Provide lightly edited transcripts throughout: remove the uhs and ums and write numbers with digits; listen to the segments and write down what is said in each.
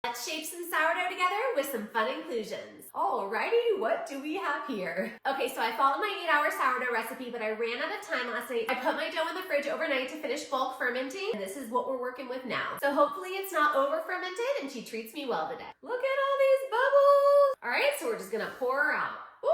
Let's shape some sourdough together with some fun inclusions. Alrighty, what do we have here? Okay, so I followed my 8-hour sourdough recipe, but I ran out of time last night. I put my dough in the fridge overnight to finish bulk fermenting, and this is what we're working with now. So hopefully it's not over fermented and she treats me well today. Look at all these bubbles. All right, so we're just gonna pour her out. Whoop,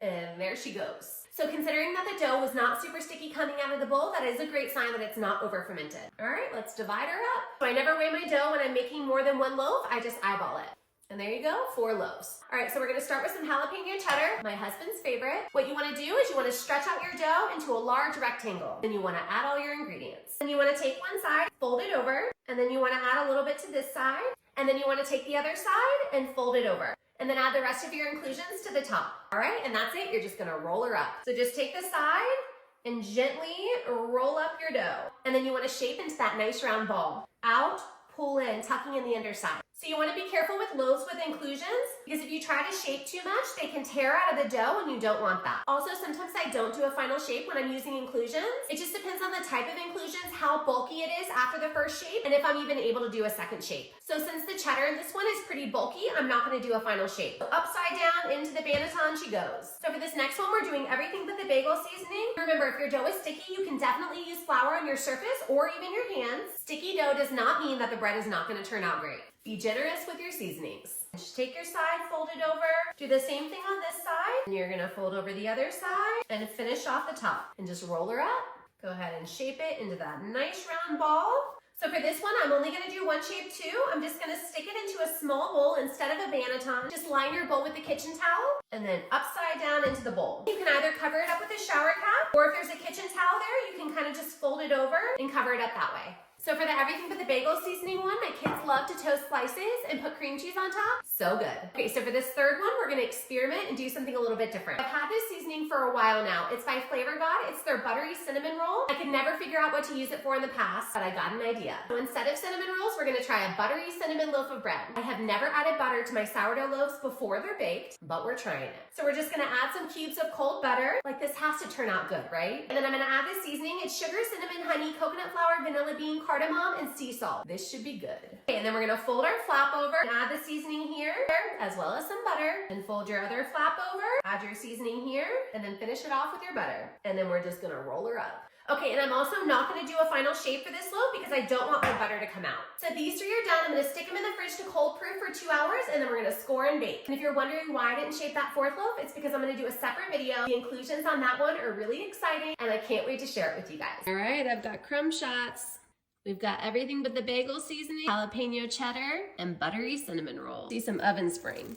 and there she goes. So considering that the dough was not super sticky coming out of the bowl, that is a great sign that it's not over fermented. All right, let's divide her up. So I never weigh my dough when I'm making more than one loaf, I just eyeball it. And there you go, 4 loaves. All right, so we're gonna start with some jalapeno cheddar, my husband's favorite. What you wanna do is you wanna stretch out your dough into a large rectangle. Then you wanna add all your ingredients. Then you wanna take one side, fold it over, and then you wanna add a little bit to this side, and then you wanna take the other side and fold it over. And then add the rest of your inclusions to the top. All right, and that's it, you're just gonna roll her up. So just take the side and gently roll up your dough. And then you wanna shape into that nice round ball. Out, pull in, tucking in the underside. So you wanna be careful with loaves with inclusions, because if you try to shape too much, they can tear out of the dough and you don't want that. Also, sometimes I don't do a final shape when I'm using inclusions. It just depends on the type of inclusions, how bulky it is after the first shape, and if I'm even able to do a second shape. So since the cheddar in this one is pretty bulky, I'm not gonna do a final shape. So upside down into the banneton she goes. So for this next one, we're doing everything but the bagel seasoning. Remember, if your dough is sticky, you can definitely use flour on your surface or even your hands. Sticky dough does not mean that the bread is not gonna turn out great. Be generous with your seasonings. Just take your side, fold it over. Do the same thing on this side. And you're gonna fold over the other side and finish off the top. And just roll her up. Go ahead and shape it into that nice round ball. So for this one, I'm only gonna do one shape too. I'm just gonna stick it into a small bowl instead of a banneton. Just line your bowl with the kitchen towel and then upside down into the bowl. You can either cover it up with a shower cap, or if there's a kitchen towel there, you can kind of just fold it over and cover it up that way. So for the everything but the bagel seasoning one, my kids love to toast slices and put cream cheese on top. So good. Okay, so for this third one, we're gonna experiment and do something a little bit different. I've had this seasoning for a while now. It's by Flavor God. It's their buttery cinnamon roll. I could never figure out what to use it for in the past, but I got an idea. So instead of cinnamon rolls, we're gonna try a buttery cinnamon loaf of bread. I have never added butter to my sourdough loaves before they're baked, but we're trying it. So we're just gonna add some cubes of cold butter. Like, this has to turn out good, right? And then I'm gonna add the seasoning. It's sugar, cinnamon, honey, coconut flour, vanilla bean, cardamom, and sea salt. This should be good. Okay, and then we're gonna fold our flap over and add the seasoning here, as well as some butter, and fold your other flap over, add your seasoning here, and then finish it off with your butter. And then we're just gonna roll her up. Okay, and I'm also not gonna do a final shape for this loaf because I don't want my butter to come out. So these 3 are done. I'm gonna stick them in the fridge to cold proof for 2 hours, and then we're gonna score and bake. And if you're wondering why I didn't shape that 4th loaf, it's because I'm gonna do a separate video. The inclusions on that one are really exciting, and I can't wait to share it with you guys. All right, I've got crumb shots. We've got everything but the bagel seasoning, jalapeno cheddar, and buttery cinnamon roll. See some oven spring.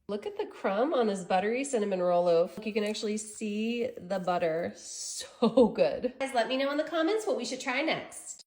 Look at the crumb on this buttery cinnamon roll loaf. You can actually see the butter. So good. Guys, let me know in the comments what we should try next.